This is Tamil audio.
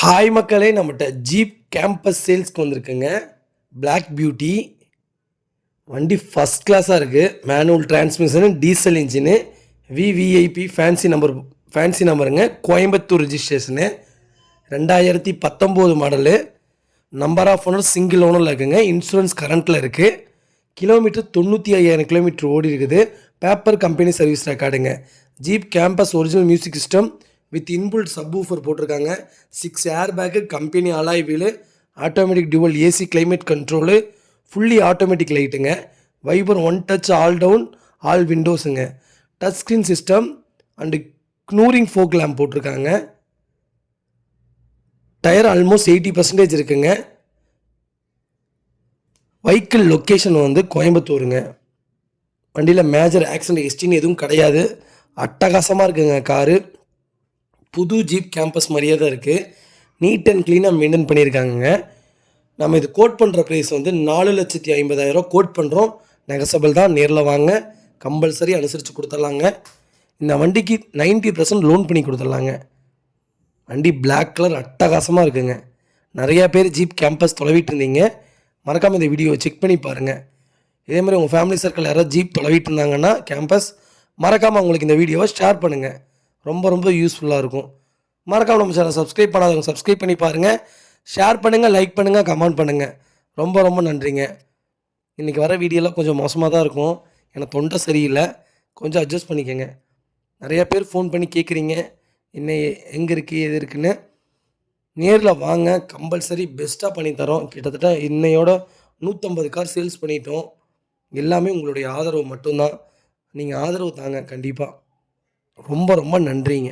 ஹாய் மக்களே, நம்மகிட்ட ஜீப் கேம்பஸ் சேல்ஸ்க்கு வந்திருக்குங்க. பிளாக் பியூட்டி வண்டி ஃபஸ்ட் கிளாஸாக இருக்குது. Manual transmission, diesel engine, VVIP fancy நம்பருங்க. Coimbatore registration, 2019 model. Number of owner single ஓனரில் இருக்குங்க. இன்சூரன்ஸ் கரண்ட்டில் இருக்குது. கிலோமீட்டர் 95,000 கிலோமீட்டர் ஓடி இருக்குது. பேப்பர் கம்பெனி சர்வீஸ் ரெக்கார்டுங்க. Jeep Compass original music system with inbuilt subwoofer போட்டிருக்காங்க. 6 air bag, company alloy wheel, automatic dual AC, climate control, fully automatic லைட்டுங்க. Wiper one touch all down all விண்டோஸுங்க. Touch screen system and cornering fog lamp போட்டிருக்காங்க. டயர் ஆல்மோஸ்ட் 80% இருக்குங்க. வெஹிக்கிள் லொக்கேஷன் வந்து கோயம்புத்தூருங்க. வண்டியில் மேஜர் ஆக்சிடென்ட் ஹிஸ்ட்ரின்னு எதுவும் கிடையாது. அட்டகாசமாக இருக்குங்க காரு. புது ஜீப் கேம்பஸ் மாதிரியே தான் இருக்குது. நீட் அண்ட் க்ளீனாக மெயின்டைன் பண்ணியிருக்காங்க. நம்ம இது கோட் பண்ணுற ப்ரைஸ் வந்து 4,50,000 கோட் பண்ணுறோம். நெகசபிள் தான். நேரில் வாங்க, கம்பல்சரி அனுசரித்து கொடுத்துட்லாங்க. இந்த வண்டிக்கு 90% லோன் பண்ணி கொடுத்துட்லாங்க. வண்டி பிளாக் கலர் அட்டகாசமாக இருக்குங்க. நிறையா பேர் ஜீப் கேம்பஸ் தொலைவிட்டு இருந்தீங்க. மறக்காமல் இந்த வீடியோவை செக் பண்ணி பாருங்கள். இதேமாதிரி உங்கள் ஃபேமிலி சர்க்கிள் யாராவது ஜீப் தொலைவிட்டு இருந்தாங்கன்னா கேம்பஸ், மறக்காமல் அவங்களுக்கு இந்த வீடியோவை ஷேர் பண்ணுங்கள். ரொம்ப யூஸ்ஃபுல்லாக இருக்கும். மறக்காமல் நம்ம சேனல் சப்ஸ்கிரைப் பண்ணாதவங்க சப்ஸ்கிரைப் பண்ணி பாருங்கள். ஷேர் பண்ணுங்கள், லைக் பண்ணுங்கள், கமெண்ட் பண்ணுங்கள். ரொம்ப நன்றிங்க. இன்றைக்கி வர வீடியோலாம் கொஞ்சம் மோசமாக தான் இருக்கும். எனக்கு தொண்டை சரியில்லை, கொஞ்சம் அட்ஜஸ்ட் பண்ணிக்கோங்க. நிறையா பேர் ஃபோன் பண்ணி கேட்குறீங்க என்ன எங்கே இருக்குது எது இருக்குன்னு. நேரில் வாங்க, கம்பல்சரி பெஸ்ட்டாக பண்ணித்தரோம். கிட்டத்தட்ட இன்னையோட 150 கார் சேல்ஸ் பண்ணிட்டோம். எல்லாமே உங்களுடைய ஆதரவு மட்டும்தான். நீங்கள் ஆதரவு தாங்க கண்டிப்பாக. ரொம்ப நன்றிங்க.